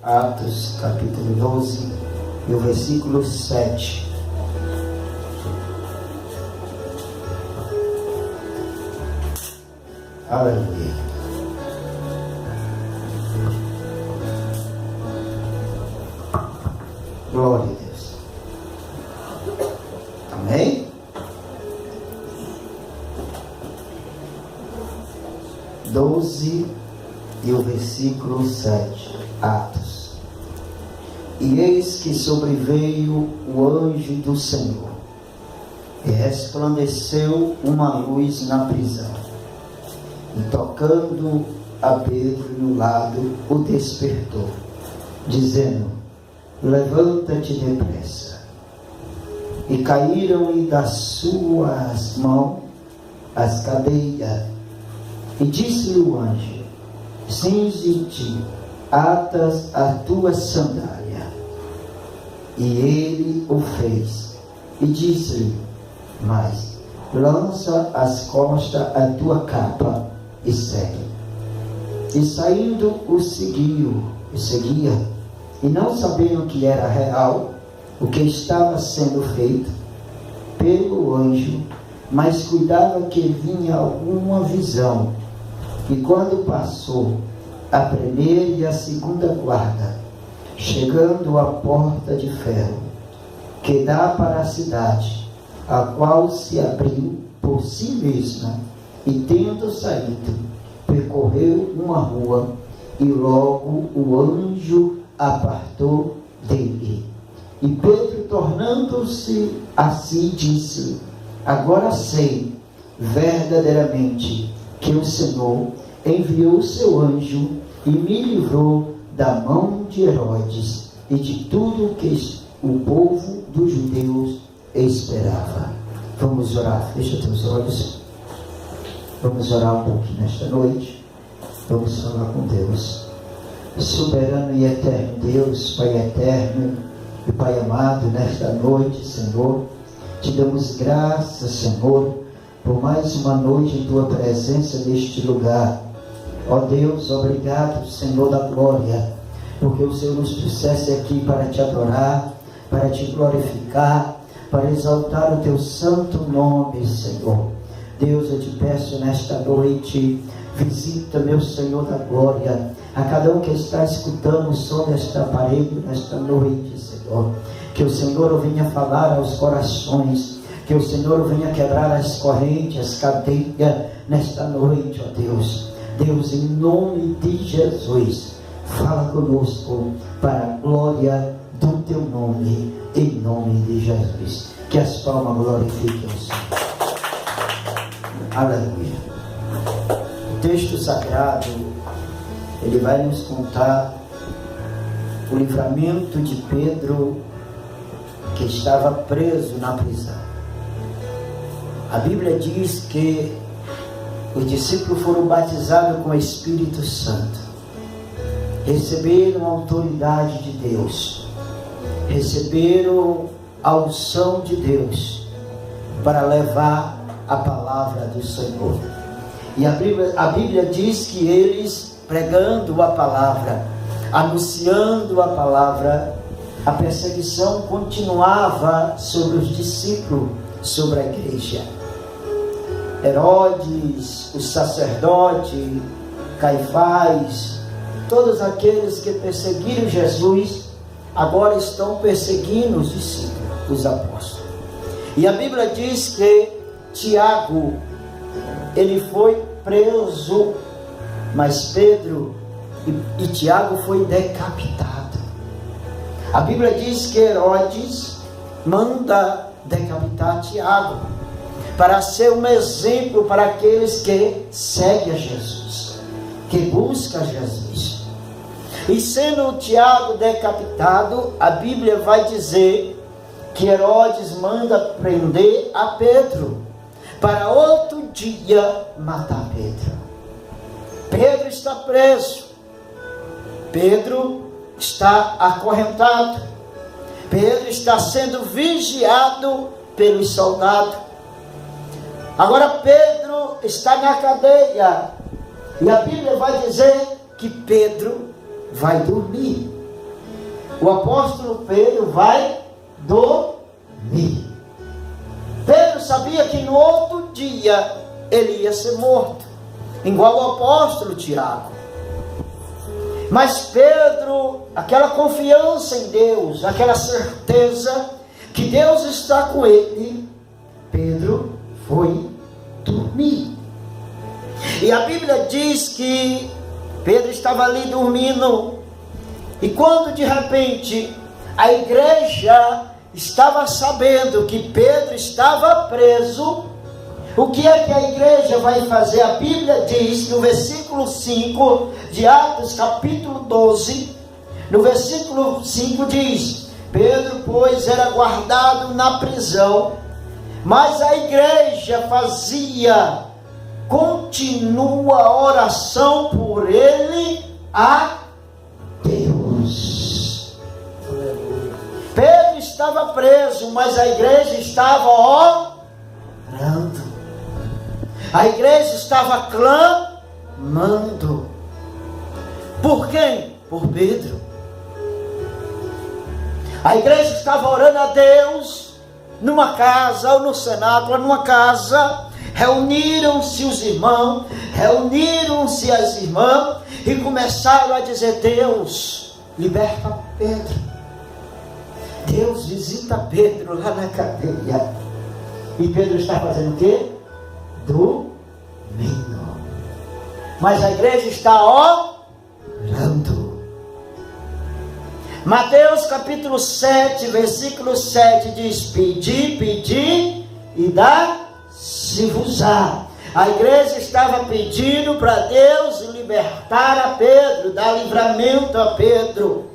Atos capítulo 12 e o versículo 7. Aleluia. Glória a Deus. Amém? Doze e o versículo 7. Atos. E eis que sobreveio o anjo do Senhor, e resplandeceu uma luz na prisão, e tocando a Pedro no lado, o despertou, dizendo: levanta-te depressa. E caíram-lhe das suas mãos as cadeias, e disse-lhe o anjo: cinge-te, atas a tua sandália. E ele o fez, e disse-lhe: mas lança às costas a tua capa e segue. E saindo o seguia, e não sabendo que era real o que estava sendo feito pelo anjo, mas cuidava que vinha alguma visão. E quando passou a primeira e a segunda guarda, chegando à porta de ferro que dá para a cidade, a qual se abriu por si mesma, e tendo saído, percorreu uma rua, e logo o anjo apartou dele. E Pedro, tornando-se a si, disse: agora sei verdadeiramente que o Senhor enviou o seu anjo e me livrou da mão de Herodes e de tudo o que o povo dos judeus esperava. Vamos orar. Fecha teus olhos. Vamos orar um pouquinho nesta noite. Vamos falar com Deus. Soberano e eterno Deus, Pai eterno e Pai amado, nesta noite, Senhor, te damos graças, Senhor, por mais uma noite em tua presença neste lugar. Ó Deus, obrigado, Senhor da glória, porque o Senhor nos trouxesse aqui para te adorar, para te glorificar, para exaltar o teu santo nome, Senhor. Deus, eu te peço nesta noite, visita, meu Senhor da glória, a cada um que está escutando o som desta aparelho nesta noite, Senhor. Que o Senhor venha falar aos corações, que o Senhor venha quebrar as correntes, as cadeias nesta noite, ó Deus. Deus, em nome de Jesus, fala conosco para a glória do teu nome, em nome de Jesus. Que as palmas glorifiquem o Senhor. Aleluia. O texto sagrado, ele vai nos contar o livramento de Pedro, que estava preso na prisão. A Bíblia diz que os discípulos foram batizados com o Espírito Santo, receberam a autoridade de Deus, receberam a unção de Deus para levar a palavra do Senhor. E a Bíblia diz que eles, pregando a palavra, anunciando a palavra, a perseguição continuava sobre os discípulos, sobre a igreja. Herodes, o sacerdote, Caifás, todos aqueles que perseguiram Jesus, agora estão perseguindo os discípulos, os apóstolos. E a Bíblia diz que Tiago, ele foi preso, mas Pedro e Tiago foi decapitado. A Bíblia diz que Herodes manda decapitar Tiago, para ser um exemplo para aqueles que seguem a Jesus, que buscam Jesus. E sendo Tiago decapitado, a Bíblia vai dizer que Herodes manda prender a Pedro, para outro dia matar Pedro. Pedro está preso, Pedro está acorrentado, Pedro está sendo vigiado pelos soldados. Agora Pedro está na cadeia, e a Bíblia vai dizer que Pedro vai dormir. o apóstolo Pedro vai dormir. Pedro sabia que no outro dia ele ia ser morto, igual o apóstolo Tiago. Mas Pedro, aquela confiança em Deus, aquela certeza que Deus está com ele, Pedro foi dormir. E a Bíblia diz que Pedro estava ali dormindo, e quando de repente a igreja estava sabendo que Pedro estava preso, o que é que a igreja vai fazer? A Bíblia diz no versículo 5 de Atos capítulo 12, no versículo 5 diz: Pedro, pois, era guardado na prisão, mas a igreja fazia continua oração por ele a Deus. Pedro estava preso, mas a igreja estava orando. A igreja estava clamando. Por quem? Por Pedro. A igreja estava orando a Deus numa casa, ou no cenáculo, numa casa. Reuniram-se os irmãos, reuniram-se as irmãs e começaram a dizer: Deus, liberta Pedro. Deus, visita Pedro lá na cadeia. E Pedro está fazendo o quê? Dormindo. Mas a igreja está orando. Mateus capítulo 7, versículo 7 diz: Pedi, pedi e dá-se-vos-á. A igreja estava pedindo para Deus libertar a Pedro, dar livramento a Pedro.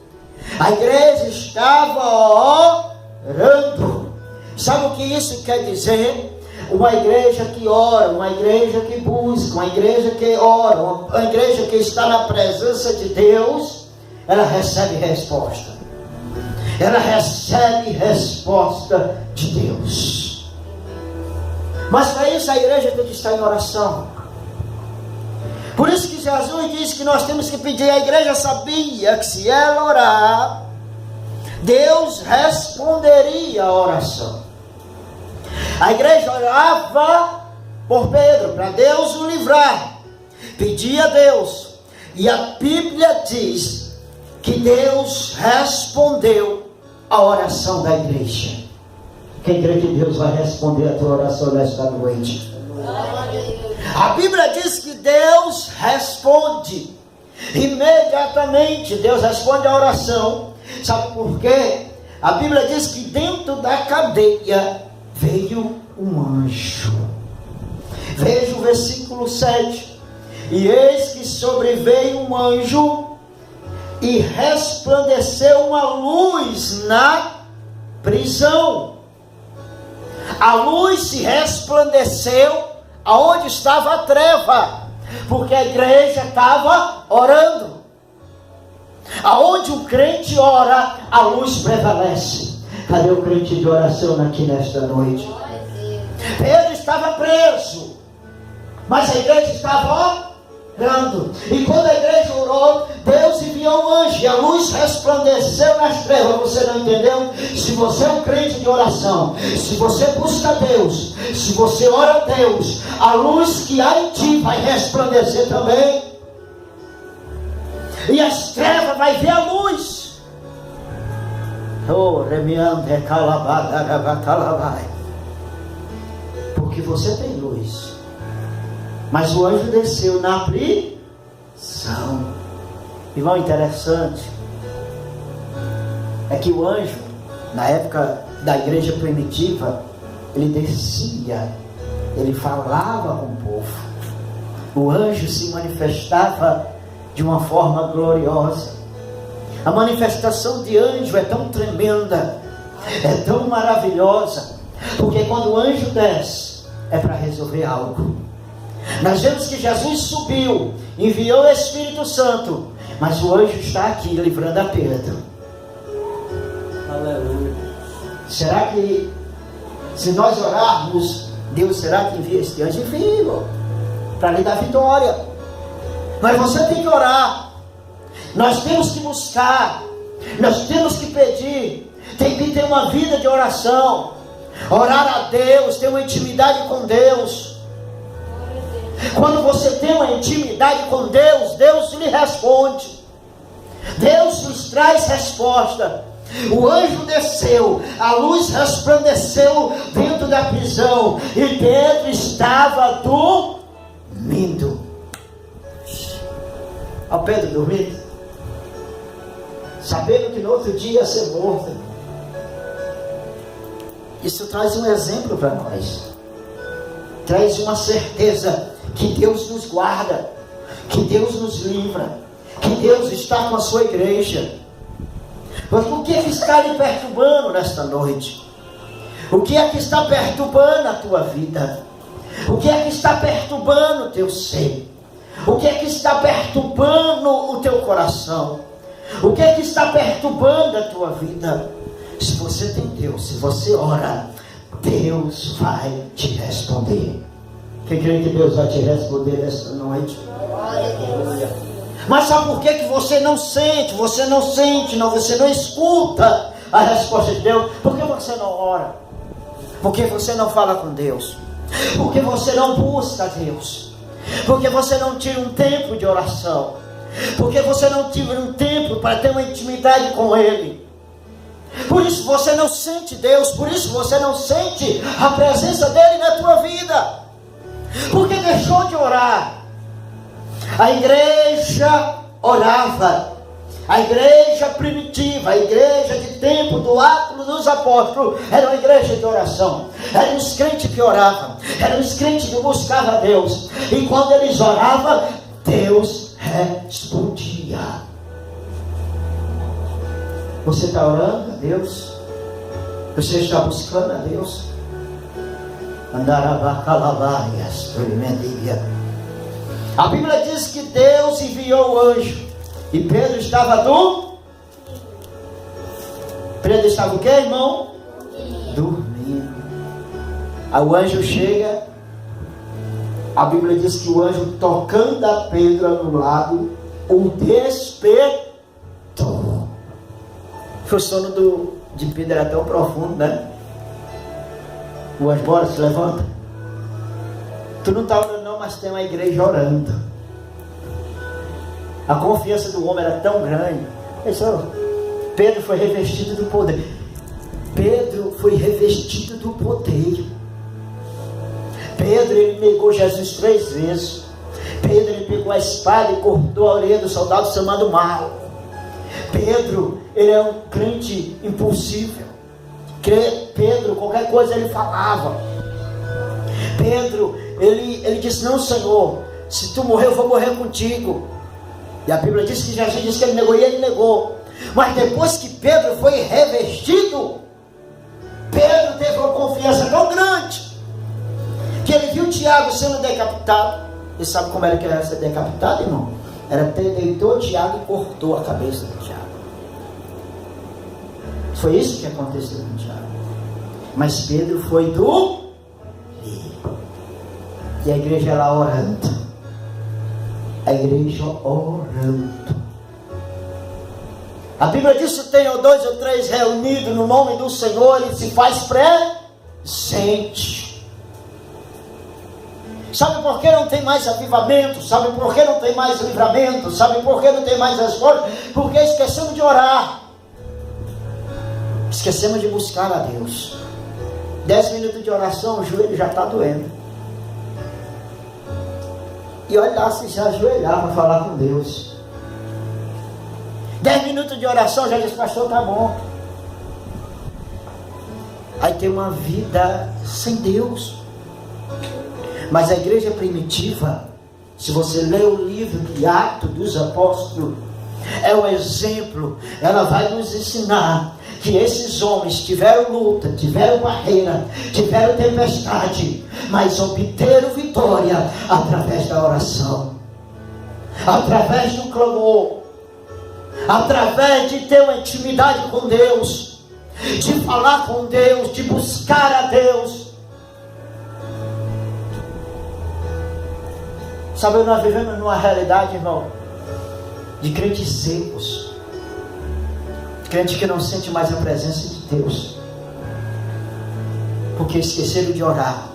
A igreja estava orando. Sabe o que isso quer dizer? Uma igreja que ora, uma igreja que busca, uma igreja que ora, uma igreja que está na presença de Deus, ela recebe resposta. Ela recebe resposta de Deus. Mas para isso a igreja tem que estar em oração. Por isso que Jesus disse que nós temos que pedir. A igreja sabia que se ela orar, Deus responderia a oração. A igreja orava por Pedro, para Deus o livrar, pedia a Deus, e a Bíblia diz que Deus respondeu a oração da igreja. Quem crê que Deus vai responder a tua oração nesta noite? A Bíblia diz que Deus responde imediatamente. Deus responde a oração. Sabe por quê? A Bíblia diz que dentro da cadeia veio um anjo. Veja o versículo 7. E eis que sobreveio um anjo e resplandeceu uma luz na prisão. A luz se resplandeceu aonde estava a treva, porque a igreja estava orando. Aonde o crente ora, a luz prevalece. Cadê o crente de oração aqui nesta noite? Pedro estava preso, mas a igreja estava orando. E quando a igreja orou, Deus enviou um anjo e a luz resplandeceu nas trevas. Você não entendeu? Se você é um crente de oração, se você busca Deus, se você ora a Deus, a luz que há em ti vai resplandecer também. E as trevas vai ver a luz. Oh, remiande calabada, porque você tem luz. Mas o anjo desceu na prisão. Irmão, interessante é que o anjo, na época da igreja primitiva, ele descia, ele falava com o povo. O anjo se manifestava de uma forma gloriosa. A manifestação de anjo é tão tremenda, é tão maravilhosa, porque quando o anjo desce, é para resolver algo. Nós vemos que Jesus subiu, enviou o Espírito Santo, mas o anjo está aqui livrando a Pedro. Aleluia. Será que se nós orarmos, Deus será que envia este anjo? Envia, para lhe dar vitória. Mas você tem que orar. Nós temos que buscar. Nós temos que pedir, tem que ter uma vida de oração, orar a Deus, ter uma intimidade com Deus. Quando você tem uma intimidade com Deus, Deus lhe responde, Deus lhes traz resposta. O anjo desceu, a luz resplandeceu dentro da prisão, e Pedro estava dormindo. Ó, Pedro dormindo, sabendo que no outro dia ia ser morto. Isso traz um exemplo para nós, traz uma certeza que Deus nos guarda, que Deus nos livra, que Deus está com a sua igreja. Mas o que é que está lhe perturbando nesta noite? O que é que está perturbando a tua vida? O que é que está perturbando o teu ser? O que é que está perturbando o teu coração? O que é que está perturbando a tua vida? Se você tem Deus, se você ora, Deus vai te responder. Quem crê que Deus vai te responder nesta noite? Mas sabe por que você não sente? Você não escuta a resposta de Deus? Por que você não ora? Por que você não fala com Deus? Por que você não busca Deus? Por que você não tira um tempo de oração? Por que você não tira um tempo para ter uma intimidade com Ele? Por isso você não sente Deus, por isso você não sente a presença dEle na tua vida. Porque deixou de orar. A igreja orava, a igreja primitiva, a igreja de tempo do Atos dos Apóstolos, era uma igreja de oração. Eram os crentes que oravam, eram os crentes que buscavam a Deus, e quando eles oravam, Deus respondia. Você está orando a Deus? Você está buscando a Deus? A Bíblia diz que Deus enviou o anjo, e Pedro estava Pedro estava o quê, irmão? Dormindo. Aí o anjo chega, a Bíblia diz que o anjo, tocando a Pedro no lado, o despertou. O sono de Pedro era tão profundo, né? O anjo, bora, se levanta. Tu não está orando não, mas tem uma igreja orando. A confiança do homem era tão grande. Pedro foi revestido do poder. Pedro foi revestido do poder. Pedro, ele negou Jesus 3 vezes. Pedro, ele pegou a espada e cortou a orelha do soldado chamado Mal. Pedro, ele é um crente impulsivo. Pedro, qualquer coisa ele falava. Pedro, ele disse: não, Senhor, se tu morrer eu vou morrer contigo. E a Bíblia diz que Jesus disse que ele negou, e ele negou. Mas depois que Pedro foi revestido, Pedro teve uma confiança tão grande, que ele viu Tiago sendo decapitado. E sabe como era que era ser decapitado, irmão? Deitou Tiago e cortou a cabeça de Tiago. Foi isso que aconteceu com Tiago. Mas Pedro foi dormir. E a igreja lá orando. A igreja orando. A Bíblia diz que tem 2 ou 3 reunidos no nome do Senhor, Ele se faz presente. Sabe por que não tem mais avivamento? Sabe por que não tem mais livramento? Sabe por que não tem mais resposta? Porque esquecemos de orar. Esquecemos de buscar a Deus. 10 minutos de oração, o joelho já está doendo. E olha lá, se já ajoelhar para falar com Deus. 10 minutos de oração, já diz: pastor, tá bom. Aí tem uma vida sem Deus. Mas a igreja primitiva, se você ler o livro de Atos dos Apóstolos, é um exemplo. Ela vai nos ensinar que esses homens tiveram luta, tiveram barreira, tiveram tempestade, mas obteram vitória através da oração, através do clamor, através de ter uma intimidade com Deus, de falar com Deus, de buscar a Deus. Sabe, nós vivemos numa realidade, irmão, de crentes secos. Crente que não sente mais a presença de Deus, porque esqueceram de orar,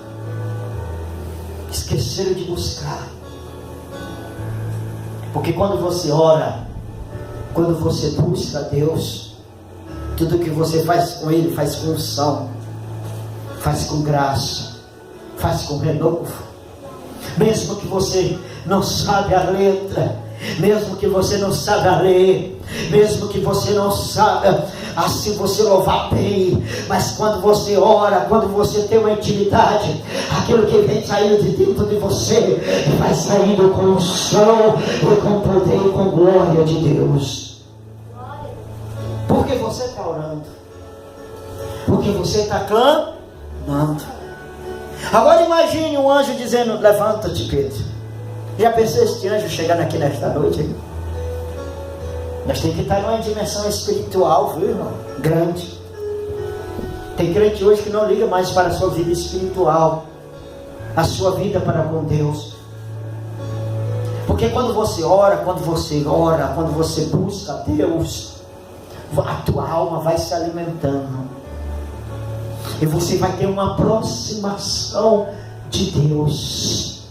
esqueceram de buscar. Porque quando você ora, quando você busca Deus, tudo que você faz com Ele, faz com unção, faz com graça, faz com renovo. Mesmo que você não sabe a letra, mesmo que você não saiba ler, mesmo que você não saiba, assim você louvar bem, mas quando você ora, quando você tem uma intimidade, aquilo que vem saindo de dentro de você, vai saindo com unção e com poder e com glória de Deus. Porque você está orando, porque você está clamando. Agora imagine um anjo dizendo: levanta-te, Pedro. Já pensou este anjo chegando aqui nesta noite? Nós temos que estar numa dimensão espiritual, viu, irmão? Grande. Tem crente hoje que não liga mais para a sua vida espiritual, a sua vida para com Deus. Porque quando você ora, quando você busca Deus, a tua alma vai se alimentando. E você vai ter uma aproximação de Deus.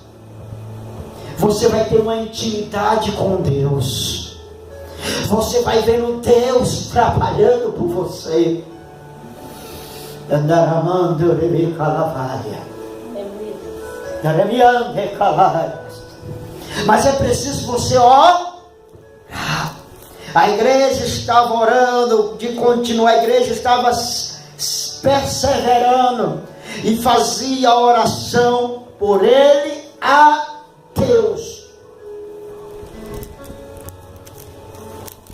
Você vai ter uma intimidade com Deus. Você vai ver o Deus trabalhando por você. Mas é preciso você orar. A igreja estava orando de continuar, a igreja estava perseverando e fazia a oração por ele a Deus.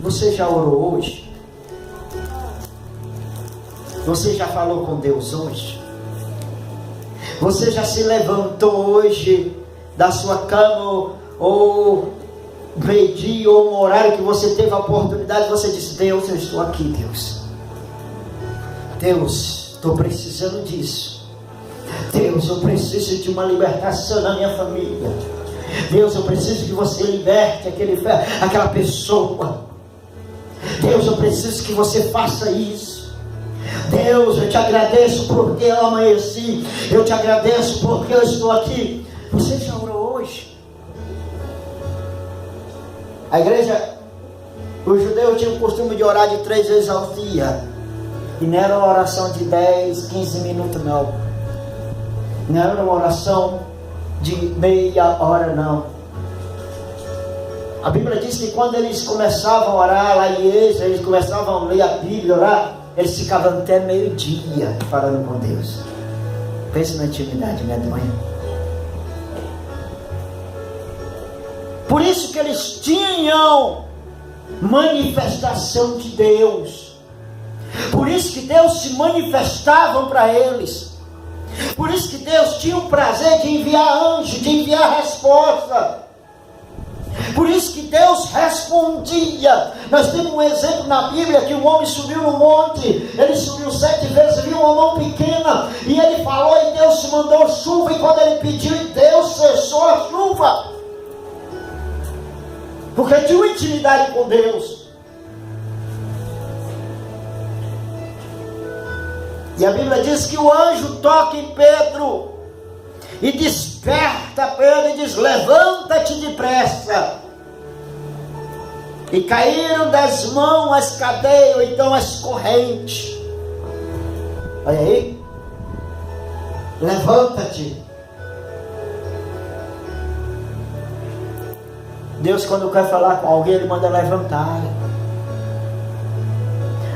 Você já orou hoje? Você já falou com Deus hoje? Você já se levantou hoje da sua cama ou meio-dia ou um horário que você teve a oportunidade, você disse: Deus, eu estou aqui, Deus. Deus, estou precisando disso. Deus, eu preciso de uma libertação na minha família. Deus, eu preciso que você liberte aquela pessoa. Deus, eu preciso que você faça isso. Deus, eu te agradeço porque eu amanheci. Eu te agradeço porque eu estou aqui. Você já orou hoje? A igreja, o judeu tinha o costume de orar de 3 vezes ao dia. E não era uma oração de 10, 15 minutos, não. Não era uma oração de meia hora, não. A Bíblia diz que quando eles começavam a orar lá em Êxodo, eles começavam a ler a Bíblia, orar, eles ficavam até meio-dia falando com Deus. Pense na intimidade, né, de manhã. Por isso que eles tinham manifestação de Deus. Por isso que Deus se manifestava para eles. Por isso que Deus tinha o prazer de enviar anjo, de enviar resposta. Por isso que Deus respondia. Nós temos um exemplo na Bíblia que um homem subiu no monte. Ele subiu 7 vezes, viu uma mão pequena, e ele falou e Deus se mandou chuva. E quando ele pediu, Deus cessou a chuva. Porque tinha uma intimidade com Deus. E a Bíblia diz que o anjo toca em Pedro e desperta Pedro e diz: levanta-te depressa. E caíram das mãos as cadeias, ou então as correntes. Olha aí. Levanta-te. Deus, quando quer falar com alguém, Ele manda levantar.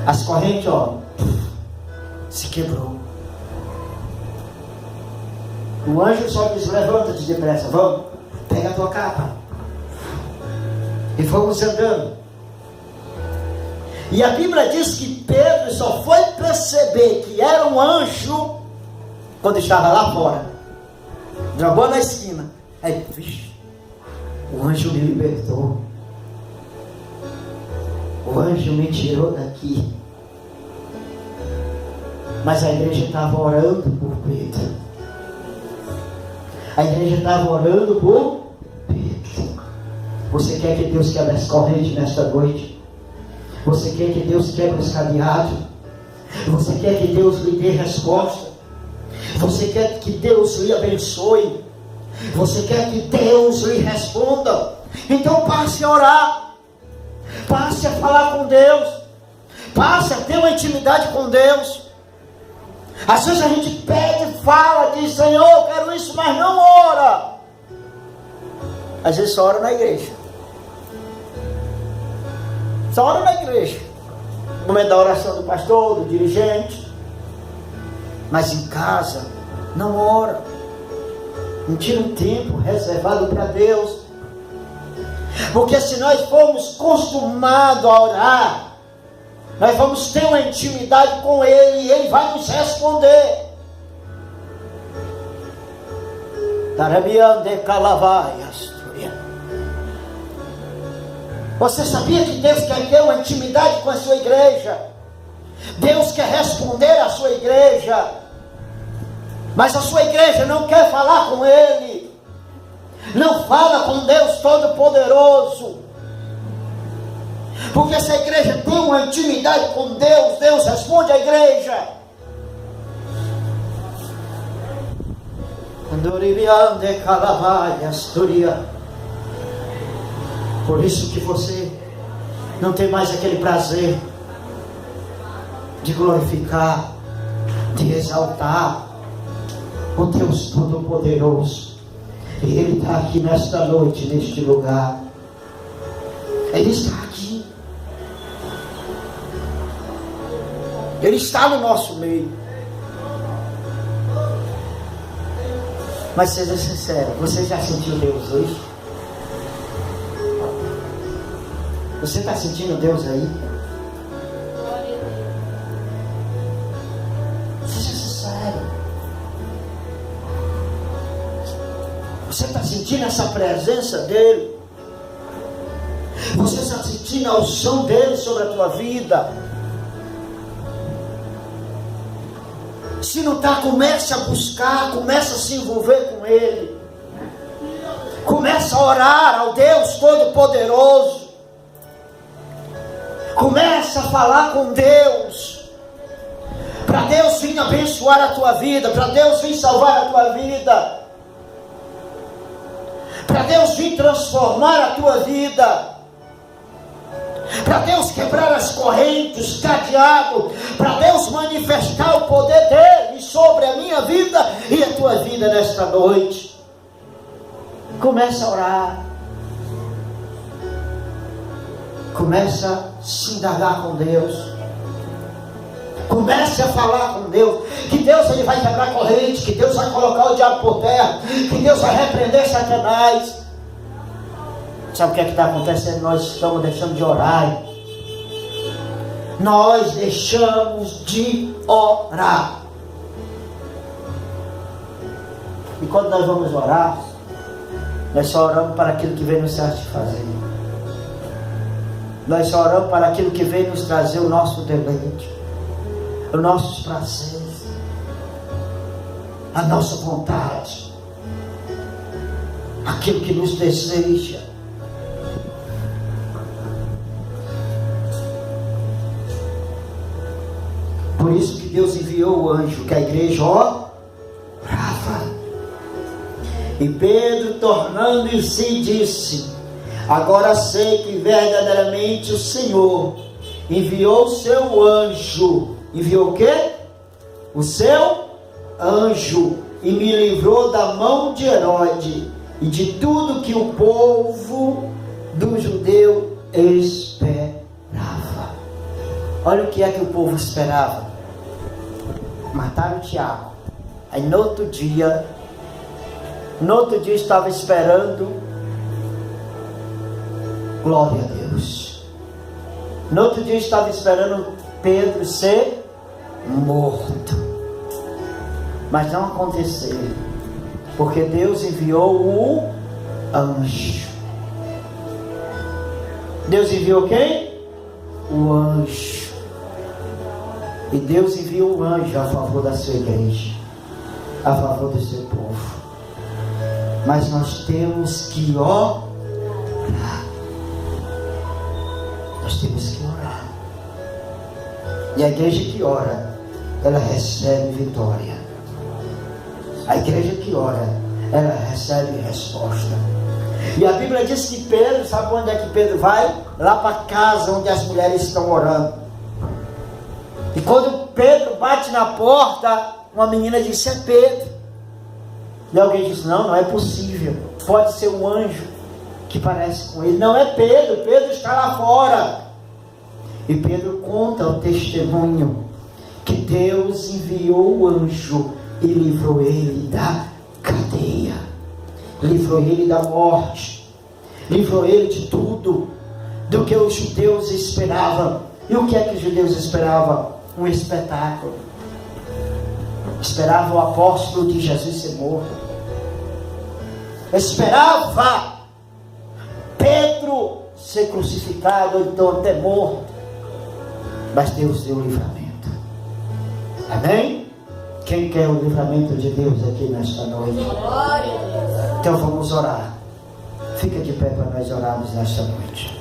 As correntes, ó, se quebrou. O anjo só diz: levanta-te depressa, vamos, pega a tua capa. E fomos andando. E a Bíblia diz que Pedro só foi perceber que era um anjo quando estava lá fora. Jogou na esquina. Aí, vixe, o anjo me libertou. O anjo me tirou daqui. Mas a igreja estava orando por Pedro. A igreja estava orando por Pedro. Você quer que Deus quebre as correntes nesta noite? Você quer que Deus quebre os cadeados? Você quer que Deus lhe dê resposta? Você quer que Deus lhe abençoe? Você quer que Deus lhe responda? Então passe a orar. Passe a falar com Deus. Passe a ter uma intimidade com Deus. Às vezes a gente pede, fala, diz: Senhor, eu quero isso, mas não ora. Às vezes só ora na igreja. Só ora na igreja. No momento da oração do pastor, do dirigente. Mas em casa, não ora. Não tira um tempo reservado para Deus. Porque se nós formos acostumados a orar, nós vamos ter uma intimidade com Ele e Ele vai nos responder. Você sabia que Deus quer ter uma intimidade com a sua igreja? Deus quer responder à sua igreja, mas a sua igreja não quer falar com Ele. Não fala com Deus Todo-Poderoso. Porque se a igreja tem uma intimidade com Deus, Deus responde à igreja. Por isso que você não tem mais aquele prazer de glorificar, de exaltar o Deus Todo-Poderoso. E Ele está aqui nesta noite, neste lugar. Ele está aqui. Ele está no nosso meio. Mas seja sincero, você já sentiu Deus hoje? Você está sentindo Deus aí? Seja sincero. Você está sentindo essa presença dEle? Você está sentindo a unção dEle sobre a tua vida? Se não está, comece a buscar, comece a se envolver com Ele. Comece a orar ao Deus Todo-Poderoso. Comece a falar com Deus. Para Deus vir abençoar a tua vida, para Deus vir salvar a tua vida, para Deus vir transformar a tua vida, para Deus quebrar as correntes, os cadeados, para Deus manifestar o poder dEle sobre a minha vida e a tua vida nesta noite. Comece a orar. Comece a se indagar com Deus. Comece a falar com Deus. Que Deus Ele vai quebrar corrente. Que Deus vai colocar o diabo por terra. Que Deus vai repreender Satanás. Sabe o que é que está acontecendo? Nós estamos deixando de orar. Nós deixamos de orar. E quando nós vamos orar, nós só oramos para aquilo que vem nos satisfazer. Nós só oramos para aquilo que vem nos trazer o nosso deleite, os nossos prazeres, a nossa vontade, aquilo que nos deseja. Por isso que Deus enviou o anjo, que a igreja orava. E Pedro, tornando-se, disse: agora sei que verdadeiramente o Senhor enviou o seu anjo. Enviou o quê? O seu anjo. E me livrou da mão de Herodes e de tudo que o povo do judeu esperava. Olha o que é que o povo esperava. Mataram Tiago. Aí no outro dia estava esperando, glória a Deus. No outro dia estava esperando Pedro ser morto. Mas não aconteceu, porque Deus enviou o anjo. Deus enviou quem? O anjo. E Deus enviou o anjo a favor da sua igreja, a favor do seu povo. Mas nós temos que orar. Nós temos que orar. E a igreja que ora, ela recebe vitória. A igreja que ora, ela recebe resposta. E a Bíblia diz que Pedro, sabe onde é que Pedro vai? Lá para a casa onde as mulheres estão orando. E quando Pedro bate na porta, uma menina disse: é Pedro. E alguém disse: não é possível. Pode ser um anjo que parece com ele. Não é Pedro, Pedro está lá fora. E Pedro conta o testemunho que Deus enviou o anjo e livrou ele da cadeia, livrou ele da morte, livrou ele de tudo, do que os judeus esperavam. E o que é que os judeus esperavam? Um espetáculo. Esperava o apóstolo de Jesus ser morto. Esperava Pedro ser crucificado, ou então até morto. Mas Deus deu o livramento. Amém? Quem quer o livramento de Deus aqui nesta noite? Então vamos orar. Fica de pé para nós orarmos nesta noite.